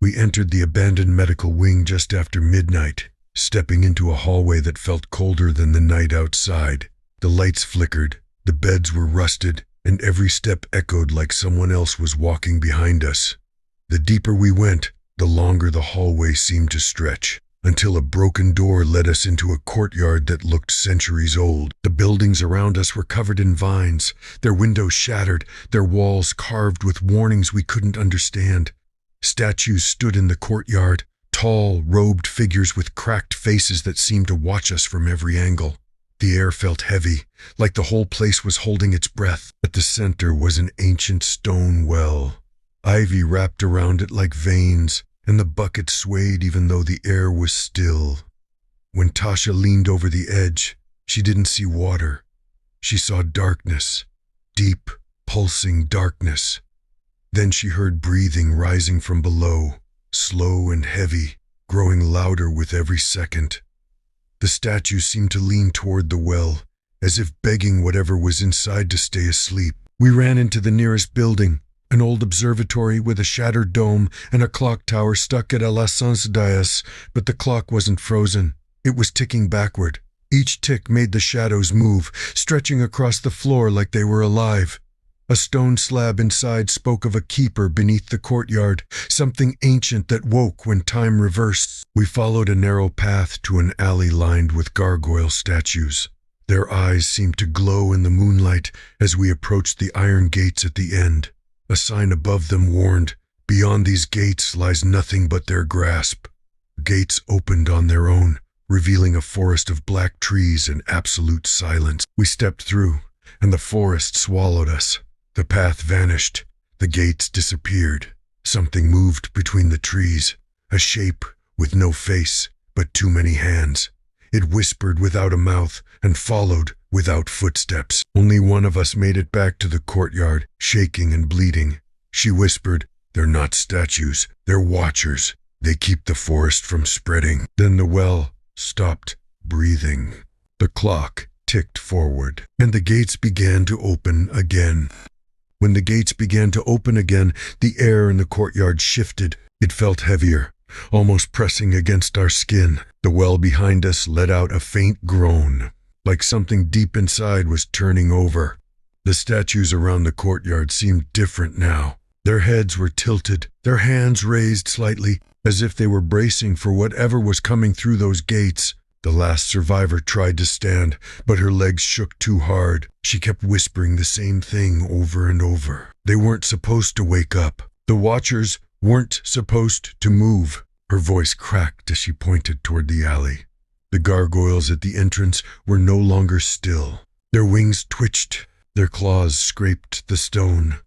We entered the abandoned medical wing just after midnight, stepping into a hallway that felt colder than the night outside. The lights flickered, the beds were rusted, and every step echoed like someone else was walking behind us. The deeper we went, the longer the hallway seemed to stretch, until a broken door led us into a courtyard that looked centuries old. The buildings around us were covered in vines, their windows shattered, their walls carved with warnings we couldn't understand. Statues stood in the courtyard, tall, robed figures with cracked faces that seemed to watch us from every angle. The air felt heavy, like the whole place was holding its breath. At the center was an ancient stone well. Ivy wrapped around it like veins, and the bucket swayed even though the air was still. When Tasha leaned over the edge, she didn't see water. She saw darkness, deep, pulsing darkness. Then she heard breathing rising from below, slow and heavy, growing louder with every second. The statue seemed to lean toward the well, as if begging whatever was inside to stay asleep. We ran into the nearest building, an old observatory with a shattered dome and a clock tower stuck at La Dias, but the clock wasn't frozen. It was ticking backward. Each tick made the shadows move, stretching across the floor like they were alive. A stone slab inside spoke of a keeper beneath the courtyard, something ancient that woke when time reversed. We followed a narrow path to an alley lined with gargoyle statues. Their eyes seemed to glow in the moonlight as we approached the iron gates at the end. A sign above them warned, "Beyond these gates lies nothing but their grasp." Gates opened on their own, revealing a forest of black trees and absolute silence. We stepped through, and the forest swallowed us. The path vanished. The gates disappeared. Something moved between the trees, a shape with no face, but too many hands. It whispered without a mouth and followed without footsteps. Only one of us made it back to the courtyard, shaking and bleeding. She whispered, "They're not statues, they're watchers. They keep the forest from spreading." Then the well stopped breathing. The clock ticked forward, and the gates began to open again. When the gates began to open again, the air in the courtyard shifted. It felt heavier, almost pressing against our skin. The well behind us let out a faint groan, like something deep inside was turning over. The statues around the courtyard seemed different now. Their heads were tilted, their hands raised slightly, as if they were bracing for whatever was coming through those gates. The last survivor tried to stand, but her legs shook too hard. She kept whispering the same thing over and over. They weren't supposed to wake up. The watchers weren't supposed to move. Her voice cracked as she pointed toward the alley. The gargoyles at the entrance were no longer still. Their wings twitched, their claws scraped the stone.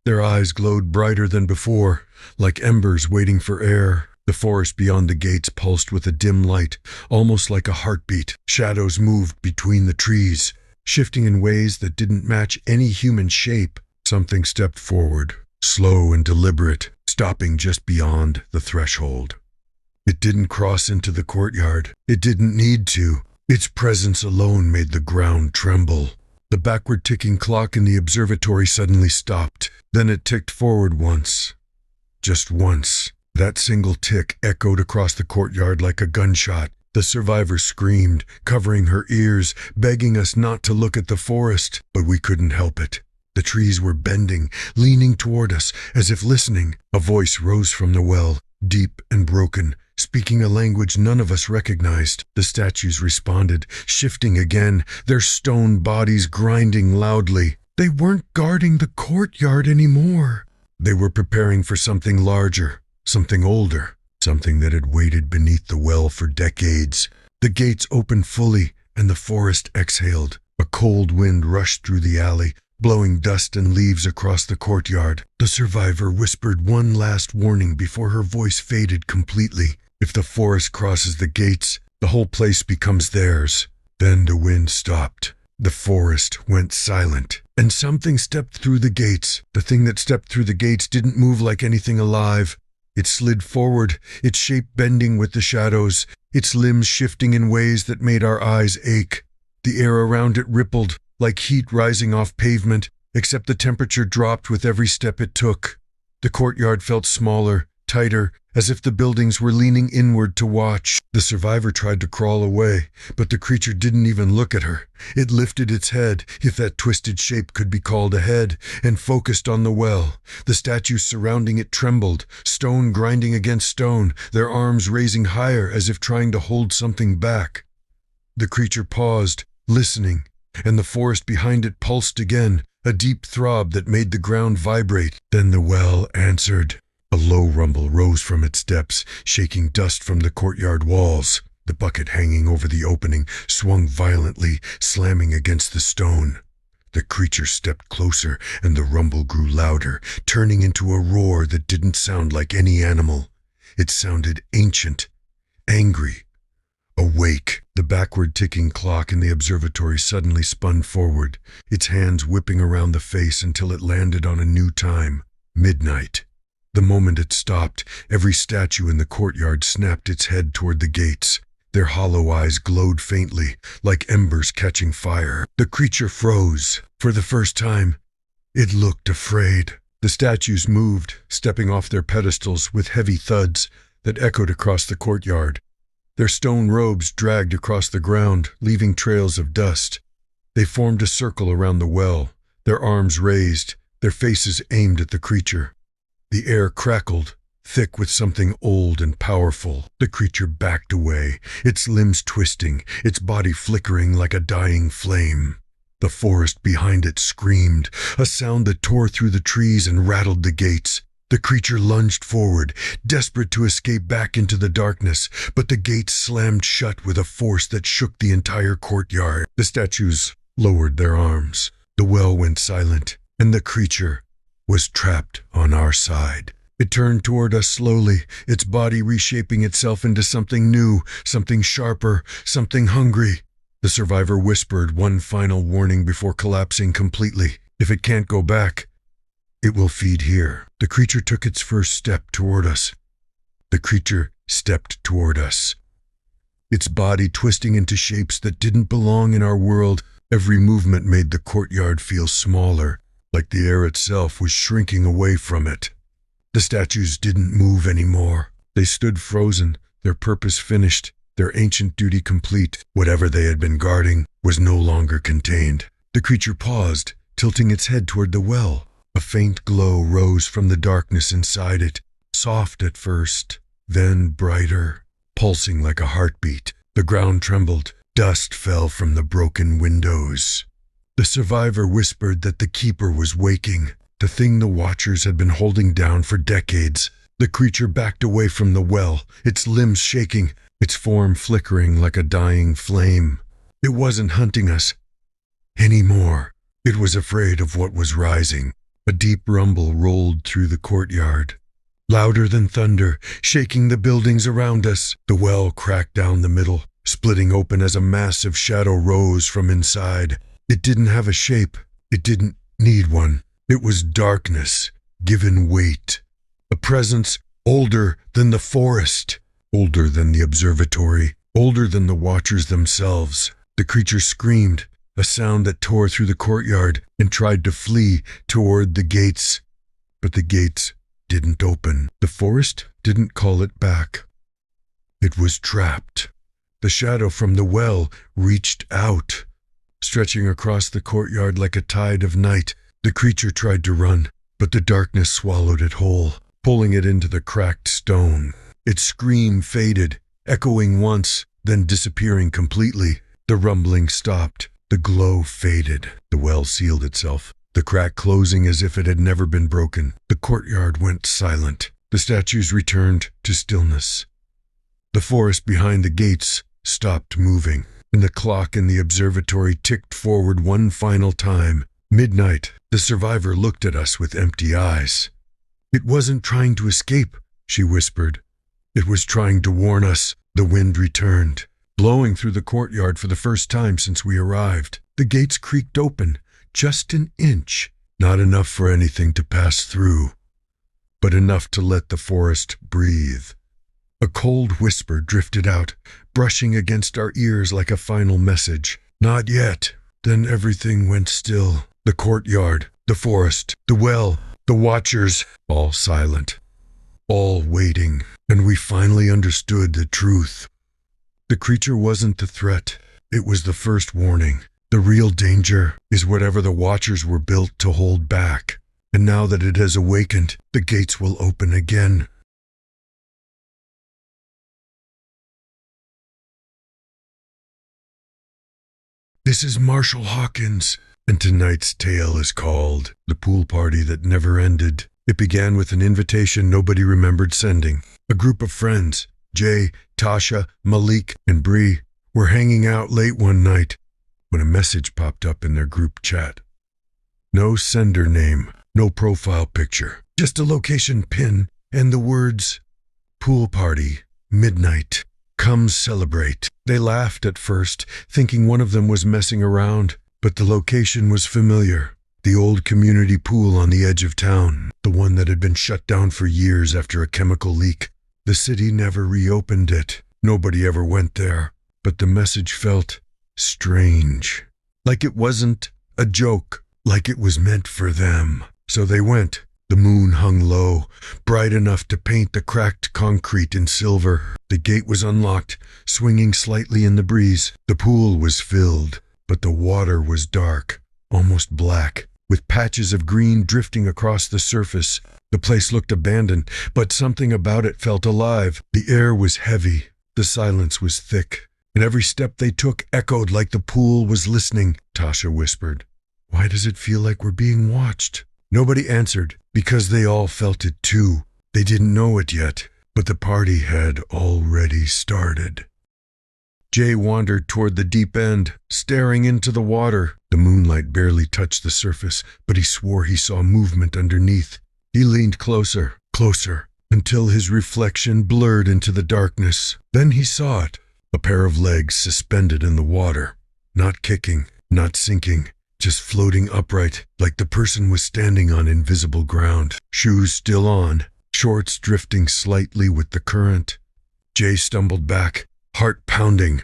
Their eyes glowed brighter than before, like embers waiting for air. The forest beyond the gates pulsed with a dim light, almost like a heartbeat. Shadows moved between the trees, shifting in ways that didn't match any human shape. Something stepped forward, slow and deliberate, stopping just beyond the threshold. It didn't cross into the courtyard. It didn't need to. Its presence alone made the ground tremble. The backward-ticking clock in the observatory suddenly stopped. Then it ticked forward once. Just once. That single tick echoed across the courtyard like a gunshot. The survivor screamed, covering her ears, begging us not to look at the forest, but we couldn't help it. The trees were bending, leaning toward us, as if listening. A voice rose from the well, deep and broken, speaking a language none of us recognized. The statues responded, shifting again, their stone bodies grinding loudly. They weren't guarding the courtyard anymore. They were preparing for something larger. Something older, something that had waited beneath the well for decades. The gates opened fully, and the forest exhaled. A cold wind rushed through the alley, blowing dust and leaves across the courtyard. The survivor whispered one last warning before her voice faded completely. If the forest crosses the gates, the whole place becomes theirs. Then the wind stopped. The forest went silent, and something stepped through the gates. The thing that stepped through the gates didn't move like anything alive. It slid forward, its shape bending with the shadows, its limbs shifting in ways that made our eyes ache. The air around it rippled, like heat rising off pavement, except the temperature dropped with every step it took. The courtyard felt smaller, tighter, as if the buildings were leaning inward to watch. The survivor tried to crawl away, but the creature didn't even look at her. It lifted its head, if that twisted shape could be called a head, and focused on the well. The statues surrounding it trembled, stone grinding against stone, their arms raising higher as if trying to hold something back. The creature paused, listening, and the forest behind it pulsed again, a deep throb that made the ground vibrate. Then the well answered. A low rumble rose from its depths, shaking dust from the courtyard walls. The bucket hanging over the opening swung violently, slamming against the stone. The creature stepped closer, and the rumble grew louder, turning into a roar that didn't sound like any animal. It sounded ancient, angry, awake. The backward ticking clock in the observatory suddenly spun forward, its hands whipping around the face until it landed on a new time, midnight. The moment it stopped, every statue in the courtyard snapped its head toward the gates. Their hollow eyes glowed faintly, like embers catching fire. The creature froze. For the first time, it looked afraid. The statues moved, stepping off their pedestals with heavy thuds that echoed across the courtyard. Their stone robes dragged across the ground, leaving trails of dust. They formed a circle around the well, their arms raised, their faces aimed at the creature. The air crackled, thick with something old and powerful. The creature backed away, its limbs twisting, its body flickering like a dying flame. The forest behind it screamed, a sound that tore through the trees and rattled the gates. The creature lunged forward, desperate to escape back into the darkness, but the gates slammed shut with a force that shook the entire courtyard. The statues lowered their arms. The well went silent, and the creature was trapped on our side. It turned toward us slowly, its body reshaping itself into something new, something sharper, something hungry. The survivor whispered one final warning before collapsing completely. If it can't go back, it will feed here. The creature took its first step toward us. The creature stepped toward us, its body twisting into shapes that didn't belong in our world. Every movement made the courtyard feel smaller, like the air itself was shrinking away from it. The statues didn't move anymore. They stood frozen, their purpose finished, their ancient duty complete. Whatever they had been guarding was no longer contained. The creature paused, tilting its head toward the well. A faint glow rose from the darkness inside it, soft at first, then brighter, pulsing like a heartbeat. The ground trembled. Dust fell from the broken windows. The survivor whispered that the keeper was waking, the thing the watchers had been holding down for decades. The creature backed away from the well, its limbs shaking, its form flickering like a dying flame. It wasn't hunting us anymore. It was afraid of what was rising. A deep rumble rolled through the courtyard, louder than thunder, shaking the buildings around us. The well cracked down the middle, splitting open as a massive shadow rose from inside. It didn't have a shape. It didn't need one. It was darkness, given weight. A presence older than the forest, older than the observatory, older than the watchers themselves. The creature screamed, a sound that tore through the courtyard, and tried to flee toward the gates. But the gates didn't open. The forest didn't call it back. It was trapped. The shadow from the well reached out, stretching across the courtyard like a tide of night. The creature tried to run, but the darkness swallowed it whole, pulling it into the cracked stone. Its scream faded, echoing once, then disappearing completely. The rumbling stopped. The glow faded. The well sealed itself, the crack closing as if it had never been broken. The courtyard went silent. The statues returned to stillness. The forest behind the gates stopped moving, and the clock in the observatory ticked forward one final time. Midnight. The survivor looked at us with empty eyes. "It wasn't trying to escape," she whispered. "It was trying to warn us." The wind returned, blowing through the courtyard for the first time since we arrived. The gates creaked open, just an inch, not enough for anything to pass through, but enough to let the forest breathe. A cold whisper drifted out, brushing against our ears like a final message. "Not yet." Then everything went still. The courtyard, the forest, the well, the watchers, all silent. all waiting, and we finally understood the truth. The creature wasn't the threat. It was the first warning. The real danger is whatever the Watchers were built to hold back. And now that it has awakened, the gates will open again. This is Marshal Hawkins, and tonight's tale is called The Pool Party That Never Ended. It began with an invitation nobody remembered sending. A group of friends, Jay, Tasha, Malik, and Bree, were hanging out late one night when a message popped up in their group chat. No sender name, no profile picture, just a location pin and the words, "Pool Party, Midnight. Come celebrate." They laughed at first, thinking one of them was messing around, but the location was familiar. The old community pool on the edge of town, the one that had been shut down for years after a chemical leak. The city never reopened it. Nobody ever went there, but the message felt strange. Like it wasn't a joke, like it was meant for them. So they went. The moon hung low, bright enough to paint the cracked concrete in silver. The gate was unlocked, swinging slightly in the breeze. The pool was filled, but the water was dark, almost black, with patches of green drifting across the surface. The place looked abandoned, but something about it felt alive. The air was heavy, the silence was thick, and every step they took echoed like the pool was listening. Tasha whispered, "Why does it feel like we're being watched?" Nobody answered, because they all felt it too. They didn't know it yet, but the party had already started. Jay wandered toward the deep end, staring into the water. The moonlight barely touched the surface, but he swore he saw movement underneath. He leaned closer, closer, until his reflection blurred into the darkness. Then he saw it, a pair of legs suspended in the water, not kicking, not sinking, just floating upright, like the person was standing on invisible ground. Shoes still on, shorts drifting slightly with the current. Jay stumbled back, heart pounding.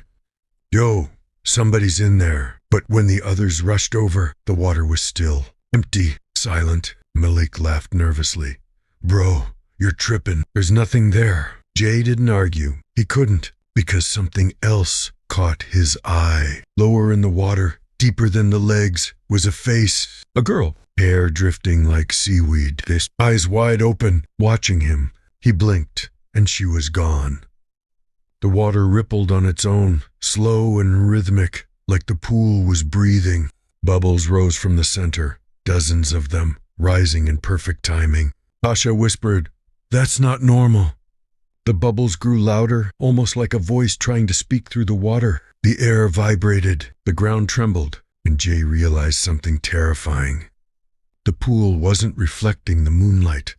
"Yo, somebody's in there." But when the others rushed over, the water was still, empty, silent. Malik laughed nervously. "Bro, you're tripping. There's nothing there." Jay didn't argue. He couldn't, because something else caught his eye. Lower in the water, deeper than the legs, was a face. A girl, hair drifting like seaweed, eyes wide open, watching him. He blinked, and she was gone. The water rippled on its own, slow and rhythmic, like the pool was breathing. Bubbles rose from the center, dozens of them, rising in perfect timing. Tasha whispered, "That's not normal." The bubbles grew louder, almost like a voice trying to speak through the water. The air vibrated, the ground trembled, and Jay realized something terrifying. The pool wasn't reflecting the moonlight.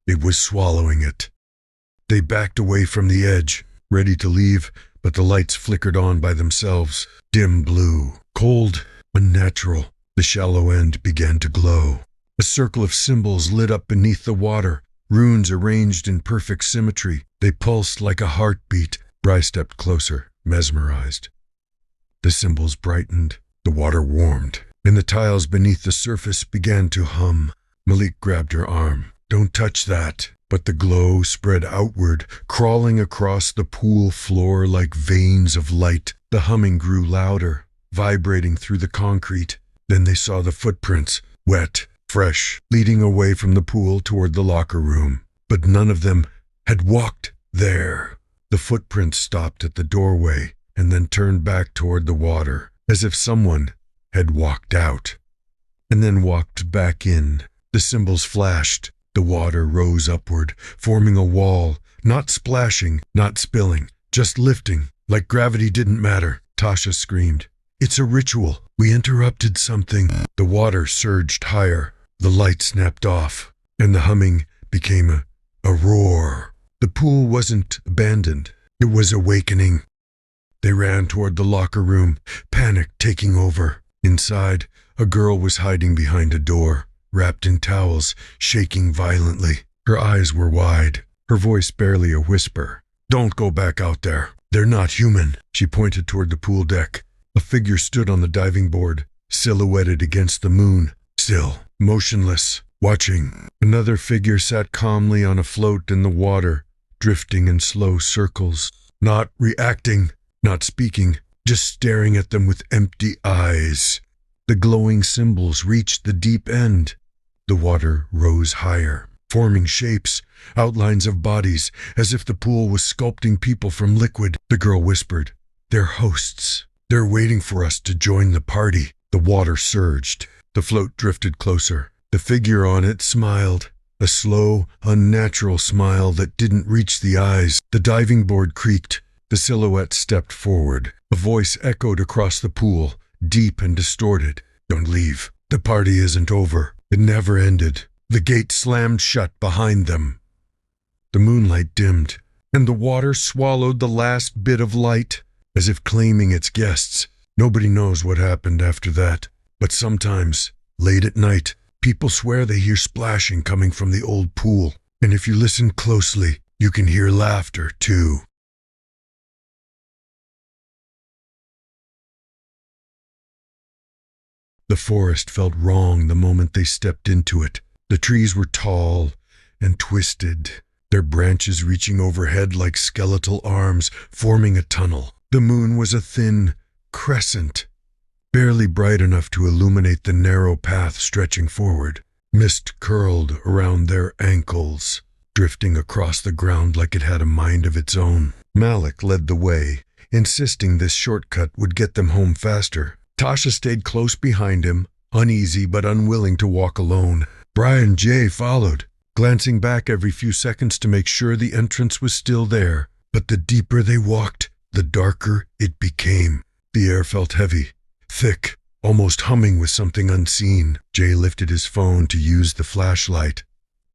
It was swallowing it. They backed away from the edge, ready to leave, but the lights flickered on by themselves, dim blue, cold, unnatural. The shallow end began to glow. A circle of symbols lit up beneath the water, runes arranged in perfect symmetry. They pulsed like a heartbeat. Bry stepped closer, mesmerized. The symbols brightened, the water warmed, and the tiles beneath the surface began to hum. Malik grabbed her arm. "Don't touch that." But the glow spread outward, crawling across the pool floor like veins of light. The humming grew louder, vibrating through the concrete. Then they saw the footprints, wet, fresh, leading away from the pool toward the locker room. But none of them had walked there. The footprints stopped at the doorway and then turned back toward the water, as if someone had walked out and then walked back in. The symbols flashed. The water rose upward, forming a wall, not splashing, not spilling, just lifting, like gravity didn't matter. Tasha screamed, "It's a ritual. We interrupted something." The water surged higher. The light snapped off, and the humming became a roar. The pool wasn't abandoned. It was awakening. They ran toward the locker room, panic taking over. Inside, a girl was hiding behind a door, wrapped in towels, shaking violently. Her eyes were wide, her voice barely a whisper. "Don't go back out there. They're not human." She pointed toward the pool deck. A figure stood on the diving board, silhouetted against the moon, still, motionless, watching. Another figure sat calmly on a float in the water, drifting in slow circles, not reacting, not speaking, just staring at them with empty eyes. The glowing symbols reached the deep end. The water rose higher, forming shapes, outlines of bodies, as if the pool was sculpting people from liquid. The girl whispered, "They're hosts. They're waiting for us to join the party." The water surged. The float drifted closer. The figure on it smiled, a slow, unnatural smile that didn't reach the eyes. The diving board creaked. The silhouette stepped forward. A voice echoed across the pool, deep and distorted. "Don't leave. The party isn't over. It never ended." The gate slammed shut behind them. The moonlight dimmed, and the water swallowed the last bit of light, as if claiming its guests. Nobody knows what happened after that, but sometimes, late at night, people swear they hear splashing coming from the old pool, and if you listen closely, you can hear laughter, too. The forest felt wrong the moment they stepped into it. The trees were tall and twisted, their branches reaching overhead like skeletal arms, forming a tunnel. The moon was a thin crescent, barely bright enough to illuminate the narrow path stretching forward. Mist curled around their ankles, drifting across the ground like it had a mind of its own. Malik led the way, insisting this shortcut would get them home faster. Tasha stayed close behind him, uneasy but unwilling to walk alone. Brian and Jay followed, glancing back every few seconds to make sure the entrance was still there. But the deeper they walked, the darker it became. The air felt heavy, thick, almost humming with something unseen. Jay lifted his phone to use the flashlight,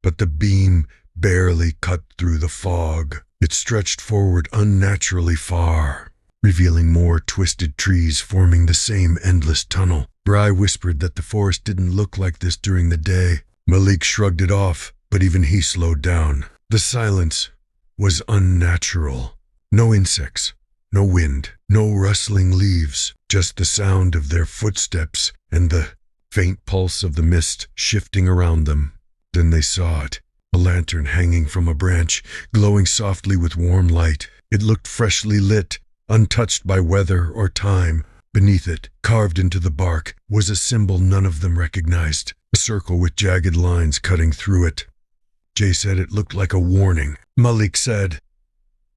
but the beam barely cut through the fog. It stretched forward unnaturally far, revealing more twisted trees forming the same endless tunnel. Bry whispered that the forest didn't look like this during the day. Malik shrugged it off, but even he slowed down. The silence was unnatural. No insects, no wind, no rustling leaves, just the sound of their footsteps and the faint pulse of the mist shifting around them. Then they saw it, a lantern hanging from a branch, glowing softly with warm light. It looked freshly lit, untouched by weather or time. Beneath it, carved into the bark, was a symbol none of them recognized, a circle with jagged lines cutting through it. Jay said it looked like a warning. Malik said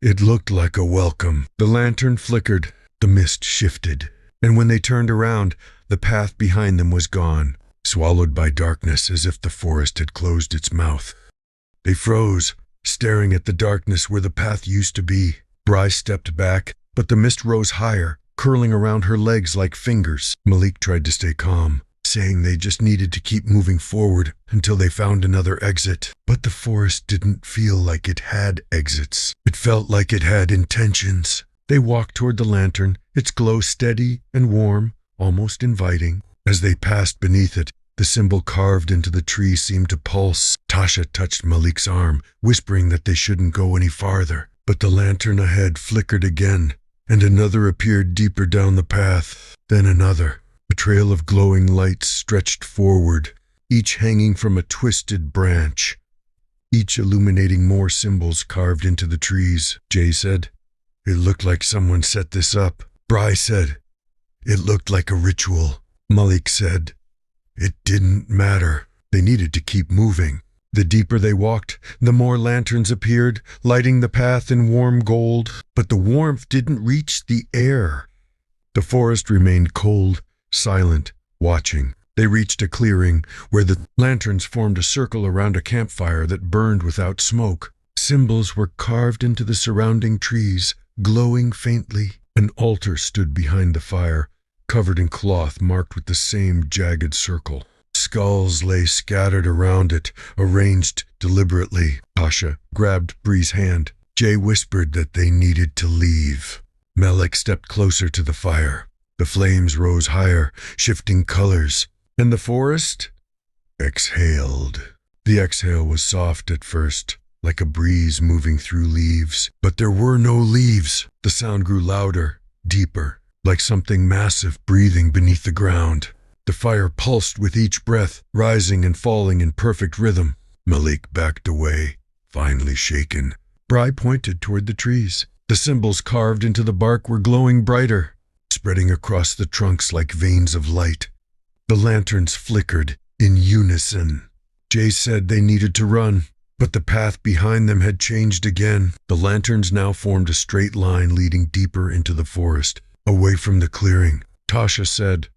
it looked like a welcome. The lantern flickered, the mist shifted, and when they turned around, the path behind them was gone, swallowed by darkness as if the forest had closed its mouth. They froze, staring at the darkness where the path used to be. Bry stepped back, but the mist rose higher, curling around her legs like fingers. Malik tried to stay calm, saying they just needed to keep moving forward until they found another exit. But the forest didn't feel like it had exits. It felt like it had intentions. They walked toward the lantern, its glow steady and warm, almost inviting. As they passed beneath it, the symbol carved into the tree seemed to pulse. Tasha touched Malik's arm, whispering that they shouldn't go any farther. But the lantern ahead flickered again, and another appeared deeper down the path. Then another. A trail of glowing lights stretched forward, each hanging from a twisted branch, each illuminating more symbols carved into the trees. Jay said, "It looked like someone set this up." Bry said, "It looked like a ritual." Malik said, "It didn't matter. They needed to keep moving." The deeper they walked, the more lanterns appeared, lighting the path in warm gold. But the warmth didn't reach the air. The forest remained cold, silent, watching. They reached a clearing where the lanterns formed a circle around a campfire that burned without smoke. Symbols were carved into the surrounding trees, glowing faintly. An altar stood behind the fire, covered in cloth marked with the same jagged circle. Skulls lay scattered around it, arranged deliberately. Tasha grabbed Bree's hand. Jay whispered that they needed to leave. Malik stepped closer to the fire. The flames rose higher, shifting colors, and the forest exhaled. The exhale was soft at first, like a breeze moving through leaves. But there were no leaves. The sound grew louder, deeper, like something massive breathing beneath the ground. The fire pulsed with each breath, rising and falling in perfect rhythm. Malik backed away, finally shaken. Bry pointed toward the trees. The symbols carved into the bark were glowing brighter, spreading across the trunks like veins of light. The lanterns flickered in unison. Jay said they needed to run, but the path behind them had changed again. The lanterns now formed a straight line leading deeper into the forest, away from the clearing. Tasha said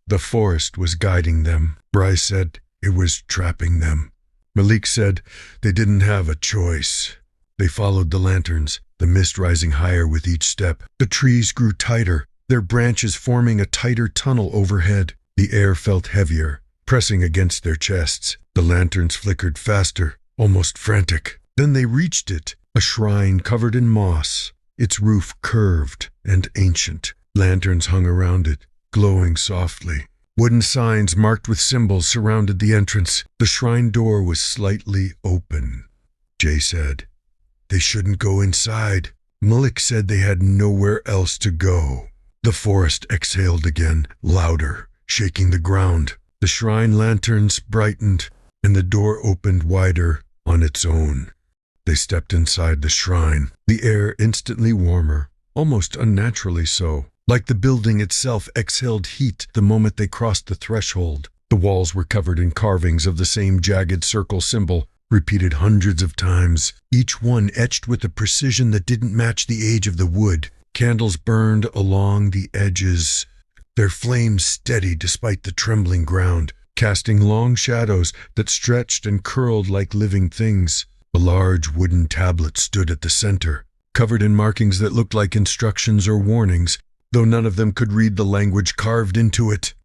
the forest was guiding them. Bry said it was trapping them. Malik said they didn't have a choice. They followed the lanterns, the mist rising higher with each step. The trees grew tighter, their branches forming a tighter tunnel overhead. The air felt heavier, pressing against their chests. The lanterns flickered faster, almost frantic. Then they reached it, a shrine covered in moss, its roof curved and ancient. Lanterns hung around it, glowing softly. Wooden signs marked with symbols surrounded the entrance. The shrine door was slightly open. Jay said they shouldn't go inside. Malik said they had nowhere else to go. The forest exhaled again, louder, shaking the ground. The shrine lanterns brightened, and the door opened wider on its own. They stepped inside the shrine, the air instantly warmer, almost unnaturally so. Like the building itself exhaled heat the moment they crossed the threshold. The walls were covered in carvings of the same jagged circle symbol, repeated hundreds of times, each one etched with a precision that didn't match the age of the wood. Candles burned along the edges, their flames steady despite the trembling ground, casting long shadows that stretched and curled like living things. A large wooden tablet stood at the center, covered in markings that looked like instructions or warnings, though none of them could read the language carved into it.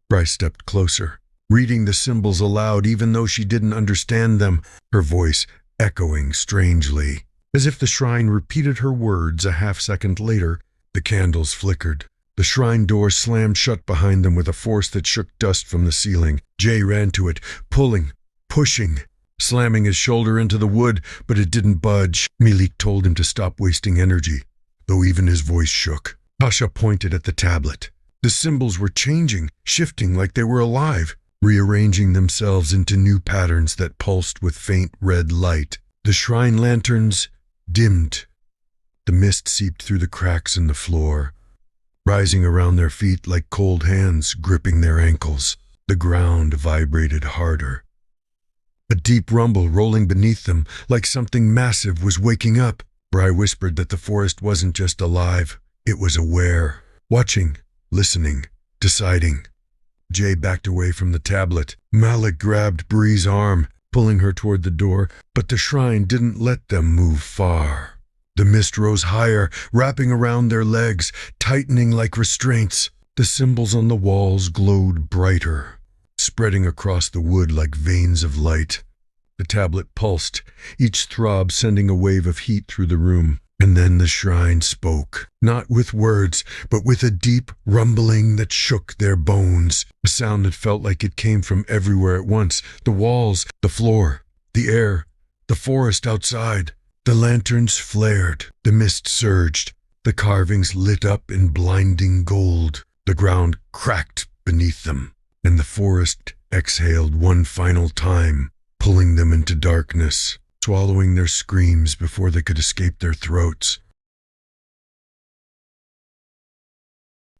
Bryce stepped closer, reading the symbols aloud even though she didn't understand them, her voice echoing strangely. As if the shrine repeated her words a half-second later, the candles flickered. The shrine door slammed shut behind them with a force that shook dust from the ceiling. Jay ran to it, pulling, pushing, slamming his shoulder into the wood, but it didn't budge. Malik told him to stop wasting energy, though even his voice shook. Tasha pointed at the tablet. The symbols were changing, shifting like they were alive, rearranging themselves into new patterns that pulsed with faint red light. The shrine lanterns dimmed. The mist seeped through the cracks in the floor, rising around their feet like cold hands gripping their ankles. The ground vibrated harder. A deep rumble rolling beneath them, like something massive was waking up. Bry whispered that the forest wasn't just alive, it was aware, watching, listening, deciding. Jay backed away from the tablet. Malik grabbed Bree's arm, pulling her toward the door, but the shrine didn't let them move far. The mist rose higher, wrapping around their legs, tightening like restraints. The symbols on the walls glowed brighter, spreading across the wood like veins of light. The tablet pulsed, each throb sending a wave of heat through the room. And then the shrine spoke, not with words, but with a deep rumbling that shook their bones, a sound that felt like it came from everywhere at once, the walls, the floor, the air, the forest outside. The lanterns flared, the mist surged, the carvings lit up in blinding gold. The ground cracked beneath them, and the forest exhaled one final time, pulling them into darkness, swallowing their screams before they could escape their throats.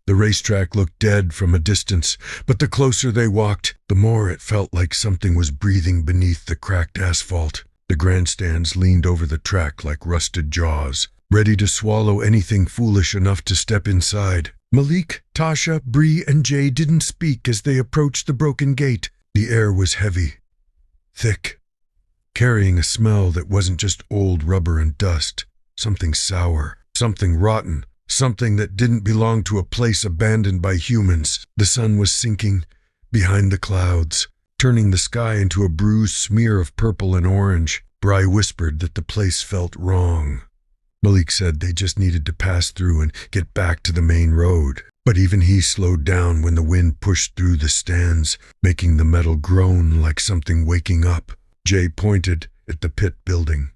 The racetrack looked dead from a distance, but the closer they walked, the more it felt like something was breathing beneath the cracked asphalt. The grandstands leaned over the track like rusted jaws, ready to swallow anything foolish enough to step inside. Malik, Tasha, Bree, and Jay didn't speak as they approached the broken gate. The air was heavy, thick, carrying a smell that wasn't just old rubber and dust, something sour, something rotten, something that didn't belong to a place abandoned by humans. The sun was sinking behind the clouds, turning the sky into a bruised smear of purple and orange. Bry whispered that the place felt wrong. Malik said they just needed to pass through and get back to the main road. But even he slowed down when the wind pushed through the stands, making the metal groan like something waking up. Jay pointed at the pit building.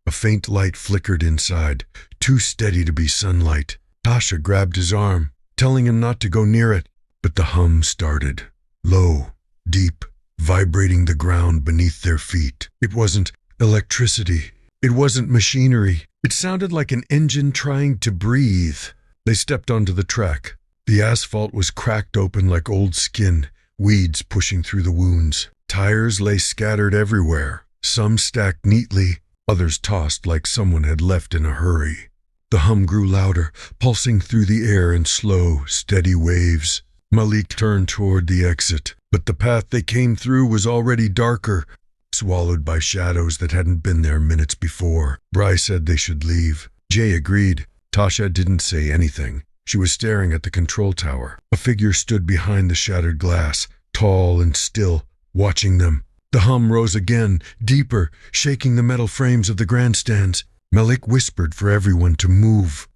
A faint light flickered inside, too steady to be sunlight. Tasha grabbed his arm, telling him not to go near it. But the hum started. Low, deep, vibrating the ground beneath their feet. It wasn't electricity. It wasn't machinery. It sounded like an engine trying to breathe. They stepped onto the track. The asphalt was cracked open like old skin, weeds pushing through the wounds. Tires lay scattered everywhere, some stacked neatly, others tossed like someone had left in a hurry. The hum grew louder, pulsing through the air in slow, steady waves. Malik turned toward the exit, but the path they came through was already darker, swallowed by shadows that hadn't been there minutes before. Bry said they should leave. Jay agreed. Tasha didn't say anything. She was staring at the control tower. A figure stood behind the shattered glass, tall and still, watching them. The hum rose again, deeper, shaking the metal frames of the grandstands. Malik whispered for everyone to move.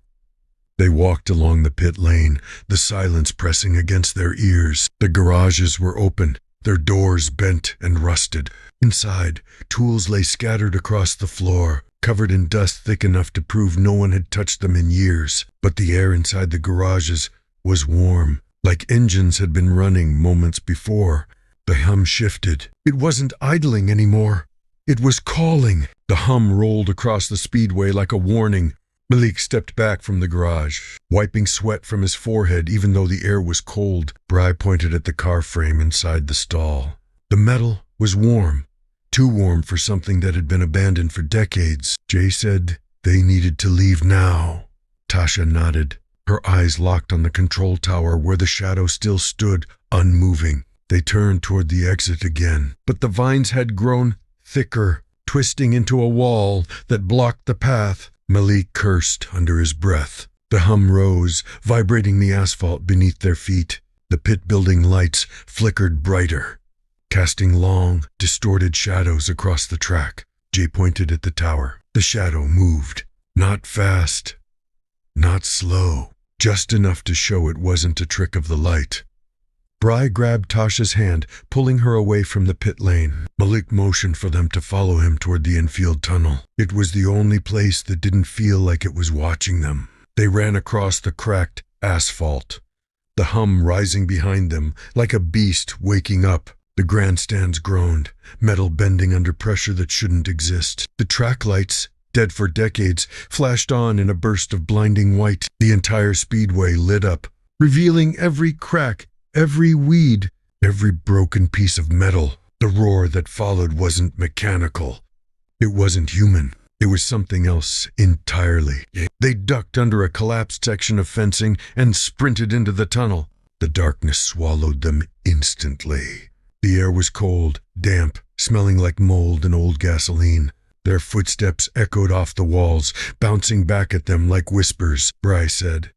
They walked along the pit lane, the silence pressing against their ears. The garages were open, their doors bent and rusted. Inside, tools lay scattered across the floor, covered in dust thick enough to prove no one had touched them in years. But the air inside the garages was warm, like engines had been running moments before. The hum shifted. It wasn't idling anymore. It was calling. The hum rolled across the speedway like a warning. Malik stepped back from the garage, wiping sweat from his forehead even though the air was cold. Bry pointed at the car frame inside the stall. The metal was warm, too warm for something that had been abandoned for decades. Jay said they needed to leave now. Tasha nodded, her eyes locked on the control tower where the shadow still stood, unmoving. They turned toward the exit again, but the vines had grown thicker, twisting into a wall that blocked the path. Malik cursed under his breath. The hum rose, vibrating the asphalt beneath their feet. The pit building lights flickered brighter, casting long, distorted shadows across the track. Jay pointed at the tower. The shadow moved. Not fast, not slow, just enough to show it wasn't a trick of the light. Bry grabbed Tasha's hand, pulling her away from the pit lane. Malik motioned for them to follow him toward the infield tunnel. It was the only place that didn't feel like it was watching them. They ran across the cracked asphalt, the hum rising behind them like a beast waking up. The grandstands groaned, metal bending under pressure that shouldn't exist. The track lights, dead for decades, flashed on in a burst of blinding white. The entire speedway lit up, revealing every crack, every weed, every broken piece of metal. The roar that followed wasn't mechanical. It wasn't human. It was something else entirely. They ducked under a collapsed section of fencing and sprinted into the tunnel. The darkness swallowed them instantly. The air was cold, damp, smelling like mold and old gasoline. Their footsteps echoed off the walls, bouncing back at them like whispers. Bry said.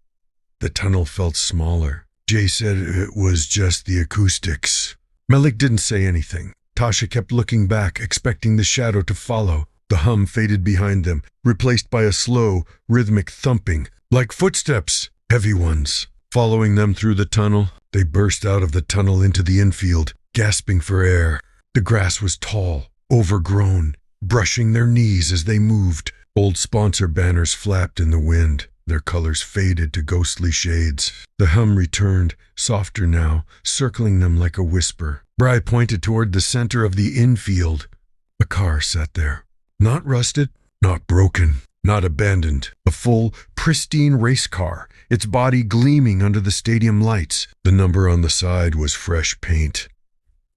The tunnel felt smaller. Jay said it was just the acoustics. Malik didn't say anything. Tasha kept looking back, expecting the shadow to follow. The hum faded behind them, replaced by a slow, rhythmic thumping, like footsteps, heavy ones. Following them through the tunnel, they burst out of the tunnel into the infield, gasping for air. The grass was tall, overgrown, brushing their knees as they moved. Old sponsor banners flapped in the wind. Their colors faded to ghostly shades. The hum returned, softer now, circling them like a whisper. Bry pointed toward the center of the infield. A car sat there. Not rusted, not broken, not abandoned. A full, pristine race car, its body gleaming under the stadium lights. The number on the side was fresh paint.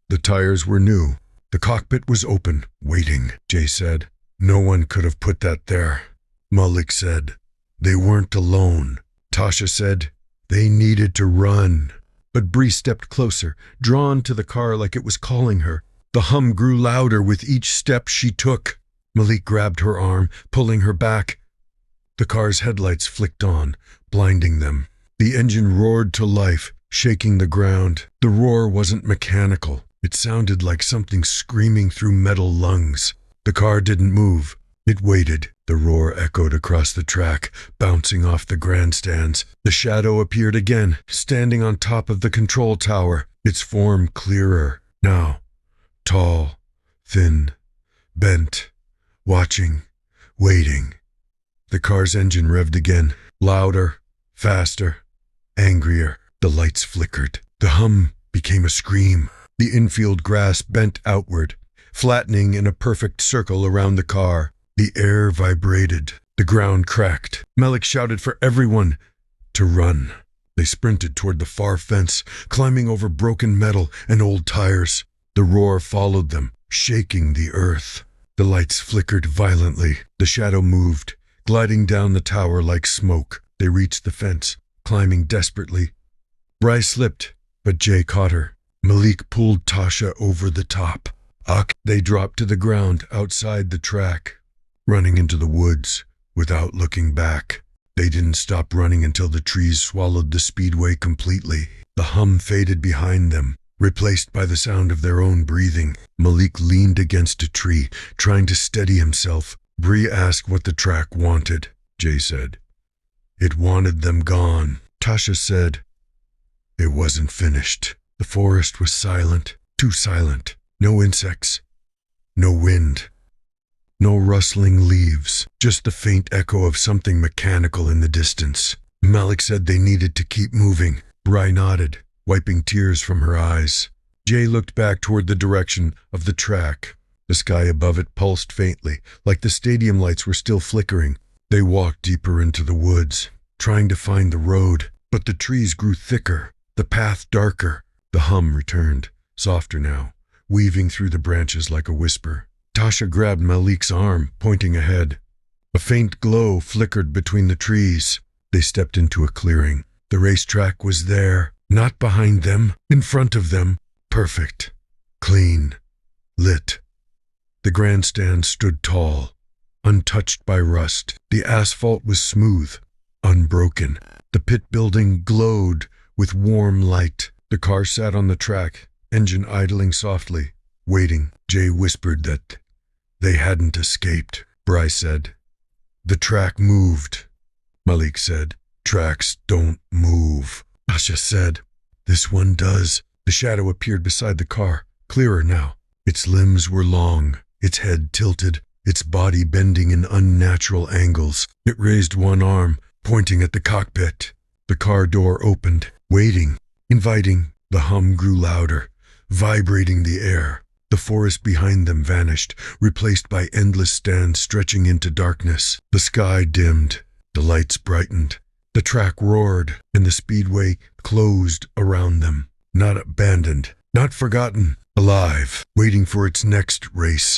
The tires were new. The cockpit was open, waiting, Jay said. No one could have put that there. Malik said. They weren't alone. Tasha said they needed to run. But Bree stepped closer, drawn to the car like it was calling her. The hum grew louder with each step she took. Malik grabbed her arm, pulling her back. The car's headlights flicked on, blinding them. The engine roared to life, shaking the ground. The roar wasn't mechanical. It sounded like something screaming through metal lungs. The car didn't move. It waited. The roar echoed across the track, bouncing off the grandstands. The shadow appeared again, standing on top of the control tower, its form clearer. Now, tall, thin, bent, watching, waiting. The car's engine revved again, louder, faster, angrier. The lights flickered. The hum became a scream. The infield grass bent outward, flattening in a perfect circle around the car. The air vibrated. The ground cracked. Malik shouted for everyone to run. They sprinted toward the far fence, climbing over broken metal and old tires. The roar followed them, shaking the earth. The lights flickered violently. The shadow moved, gliding down the tower like smoke. They reached the fence, climbing desperately. Bryce slipped, but Jay caught her. Malik pulled Tasha over the top. They dropped to the ground outside the track, running into the woods without looking back. They didn't stop running until the trees swallowed the speedway completely. The hum faded behind them, replaced by the sound of their own breathing. Malik leaned against a tree, trying to steady himself. Bree asked what the track wanted. Jay said, "It wanted them gone." Tasha said, "It wasn't finished." The forest was silent, too silent. No insects, no wind, no rustling leaves, just the faint echo of something mechanical in the distance. Malik said they needed to keep moving. Bry nodded, wiping tears from her eyes. Jay looked back toward the direction of the track. The sky above it pulsed faintly, like the stadium lights were still flickering. They walked deeper into the woods, trying to find the road, but the trees grew thicker, the path darker. The hum returned, softer now, weaving through the branches like a whisper. Tasha grabbed Malik's arm, pointing ahead. A faint glow flickered between the trees. They stepped into a clearing. The racetrack was there, not behind them, in front of them. Perfect, clean, lit. The grandstand stood tall, untouched by rust. The asphalt was smooth, unbroken. The pit building glowed with warm light. The car sat on the track, engine idling softly, waiting. Jay whispered that they hadn't escaped. Bryce said, "The track moved." Malik said, "Tracks don't move." Tasha said, "This one does." The shadow appeared beside the car, clearer now. Its limbs were long, its head tilted, its body bending in unnatural angles. It raised one arm, pointing at the cockpit. The car door opened, waiting, inviting. The hum grew louder, vibrating the air. The forest behind them vanished, replaced by endless stands stretching into darkness. The sky dimmed, the lights brightened. The track roared, and the speedway closed around them. Not abandoned, not forgotten, alive, waiting for its next race.